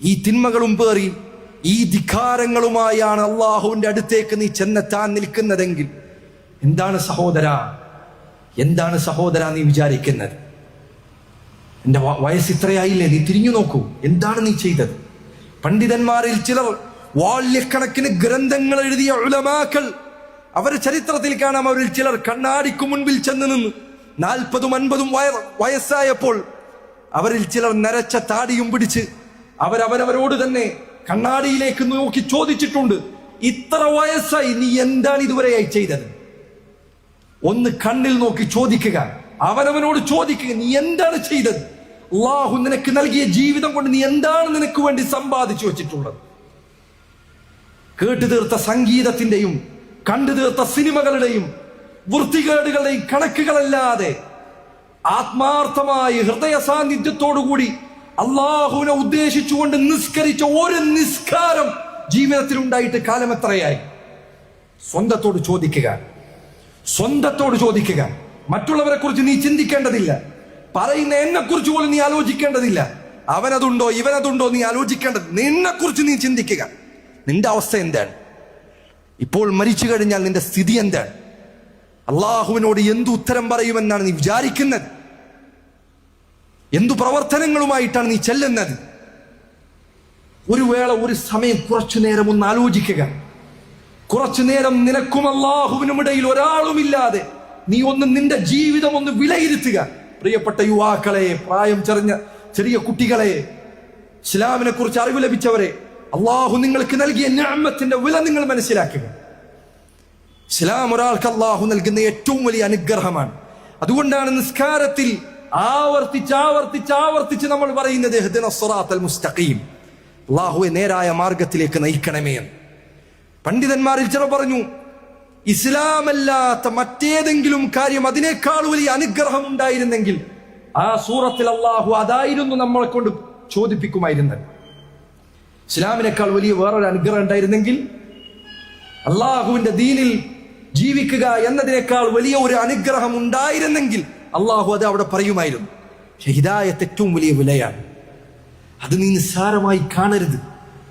ഈ തിന്മകളും പേറി ഈ ധിക്കാരങ്ങളുമായാണ് അള്ളാഹുവിന്റെ അടുത്തേക്ക് നീ ചെന്നെത്താൻ നിൽക്കുന്നതെങ്കിൽ എന്താണ് സഹോദര നീ വിചാരിക്കുന്നത്? എന്റെ വയസ്സ് ഇത്രയായില്ലേ, നീ തിരിഞ്ഞു നോക്കൂ, എന്താണ് നീ ചെയ്തത്? പണ്ഡിതന്മാരിൽ ചിലർ, വാല്യക്കണക്കിന് ഗ്രന്ഥങ്ങൾ എഴുതിയ ഉലമാക്കൾ, അവരുടെ ചരിത്രത്തിൽ കാണാം, അവരിൽ ചിലർ കണ്ണാടിക്കു മുൻപിൽ ചെന്ന് നിന്ന് 40-50 വയസ്സായപ്പോൾ അവരിൽ ചിലർ നരച്ച താടിയും പിടിച്ച് അവരവരോട് തന്നെ കണ്ണാടിയിലേക്ക് നോക്കി ചോദിച്ചിട്ടുണ്ട്, ഇത്ര വയസ്സായി നീ എന്താണ് ഇതുവരെയായി ചെയ്തത്? ഒന്ന് കണ്ണിൽ നോക്കി ചോദിക്കുക, അവനവനോട് ചോദിക്കുക, നീ എന്താണ് ചെയ്തത്? അല്ലാഹു നിനക്ക് നൽകിയ ജീവിതം കൊണ്ട് നീ എന്താണ് നിനക്ക് വേണ്ടി സമ്പാദിച്ചു വെച്ചിട്ടുള്ളത്? കേട്ടു തീർത്ത സംഗീതത്തിന്റെയും കണ്ടു തീർത്ത സിനിമകളുടെയും വൃത്തികേടുകളുടെയും കണക്കുകളല്ലാതെ ആത്മാർത്ഥമായി ഹൃദയ സാന്നിധ്യത്തോടുകൂടി അള്ളാഹുവിനെ ഉദ്ദേശിച്ചുകൊണ്ട് നിസ്കരിച്ച ഒരു നിസ്കാരം ജീവിതത്തിൽ ഉണ്ടായിട്ട് കാലം എത്രയായി? സ്വന്തത്തോട് ചോദിക്കുക. മറ്റുള്ളവരെ കുറിച്ച് നീ ചിന്തിക്കേണ്ടതില്ല. പറയുന്ന എന്നെ കുറിച്ച് പോലും നീ ആലോചിക്കേണ്ടതില്ല. അവനതുണ്ടോ ഇവനതുണ്ടോ നീ ആലോചിക്കേണ്ടത്, നിന്നെ കുറിച്ച് നീ ചിന്തിക്കുക. നിന്റെ അവസ്ഥ എന്താണ്? ഇപ്പോൾ മരിച്ചു കഴിഞ്ഞാൽ നിന്റെ സ്ഥിതി എന്താണ്? അള്ളാഹുവിനോട് എന്തു ഉത്തരം പറയുമെന്നാണ് നീ വിചാരിക്കുന്നത്? എന്തു പ്രവർത്തനങ്ങളുമായിട്ടാണ് നീ ചെല്ലുന്നത്? ഒരു വേള, ഒരു സമയം, കുറച്ചു നേരം ഒന്ന് ആലോചിക്കുക. കുറച്ചു നേരം നിനക്കും അള്ളാഹുവിനും ഇടയിൽ ഒരാളുമില്ലാതെ നീ നിന്റെ ജീവിതം ഒന്ന് വിലയിരുത്തുക. പ്രിയപ്പെട്ട യുവാക്കളെ, പ്രായം ചെറിയ കുട്ടികളെ, ഇസ്ലാമിനെ കുറിച്ച് അറിവ് ലഭിച്ചവരെ, അള്ളാഹു നിങ്ങൾക്ക് നൽകിയ നിഅമത്തിന്റെ വില നിങ്ങൾ മനസ്സിലാക്കുക. ഇസ്ലാം ഒരാൾക്ക് അള്ളാഹു നൽകുന്ന ഏറ്റവും വലിയ അനുഗ്രഹമാണ്. അതുകൊണ്ടാണ് നിസ്കാരത്തിൽ ആവർത്തിച്ച് നമ്മൾ പറയുന്നത് ഇഹ്ദിനസ് സിറാത്തൽ മുസ്തഖീം, അള്ളാഹുവെ നേരായ മാർഗത്തിലേക്ക് നയിക്കണമേ എന്ന്. പണ്ഡിതന്മാരിൽ ചിലർ പറഞ്ഞു, ഇസ്ലാമല്ലാത്ത മറ്റേതെങ്കിലും കാര്യം അതിനേക്കാൾ വലിയ അനുഗ്രഹം ഉണ്ടായിരുന്നെങ്കിൽ ആ സൂറത്തിൽ അള്ളാഹു അതായിരുന്നു നമ്മളെ കൊണ്ട് ചോദിപ്പിക്കുമായിരുന്നത്. ഇസ്ലാമിനേക്കാൾ വലിയ വേറൊരു അനുഗ്രഹം ഉണ്ടായിരുന്നെങ്കിൽ, അള്ളാഹുവിന്റെ ദീനിൽ ജീവിക്കുക എന്നതിനേക്കാൾ വലിയ ഒരു അനുഗ്രഹം ഉണ്ടായിരുന്നെങ്കിൽ അള്ളാഹു അത് അവിടെ പറയുമായിരുന്നു. ഹിദായത്ത് ഏറ്റവും വലിയ വിലയാണ്. അത് നീ നിസ്സാരമായി കാണരുത്.